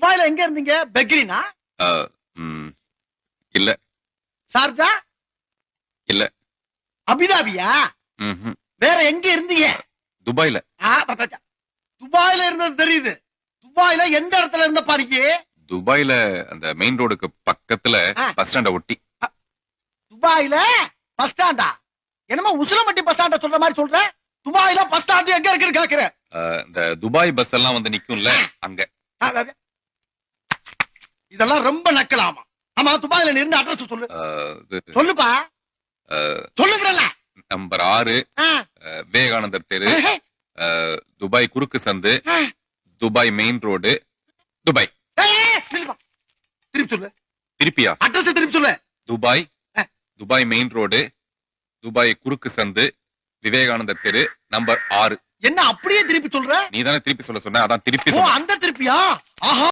துபாயில எங்க இருந்தீங்க? பெக்ரினா? இல்ல. சார்ஜா? இல்ல. அபிதாபியா? வேற எங்க இருந்தீங்க? துபாயில. துபாயில இருந்தது தெரியுது. துபாயில எந்த இடத்துல இருந்த பாருங்க? துபாயில அந்த மெயின் ரோடுக்கு பக்கத்துல பஸ் ஸ்டாண்ட ஒட்டி. துபாயில பஸ் ஸ்டாண்டா? என்னமோ உசிலம்பட்டி பஸ் ஸ்டாண்ட சொல்ற மாதிரி சொல்ற. துபாயில பஸ் ஸ்டாண்ட் எங்க இருக்குன்னு கேக்குற? இந்த துபாய் பஸ் எல்லாம் வந்து நிக்கும்ல அங்க. இதெல்லாம் ரொம்ப நக்கலாமா? ஆமா, துபாயில நீ இருந்த அட்ரஸ் சொல்லு. சொல்லுப்பா. சொல்லுங்கறல. நம்பர் 6 விவேகானந்தர் தெரு, துபாய் குறுக்கு சந்து, துபாய் மெயின் ரோடு, துபாய். திருப்பி சொல்லு. திருப்பியா? அட்ரஸ் திருப்பி சொல்லு. Dubai, Dubai main road, Dubai குறுக்கு சந்து, விவேகானந்தர் தெரு, நம்பர் 6. என்ன அப்படியே திருப்பி சொல்ற? நீ தானே திருப்பி சொல்ல சொன்ன, அதான் திருப்பி அந்த திருப்பியா? ஆஹா.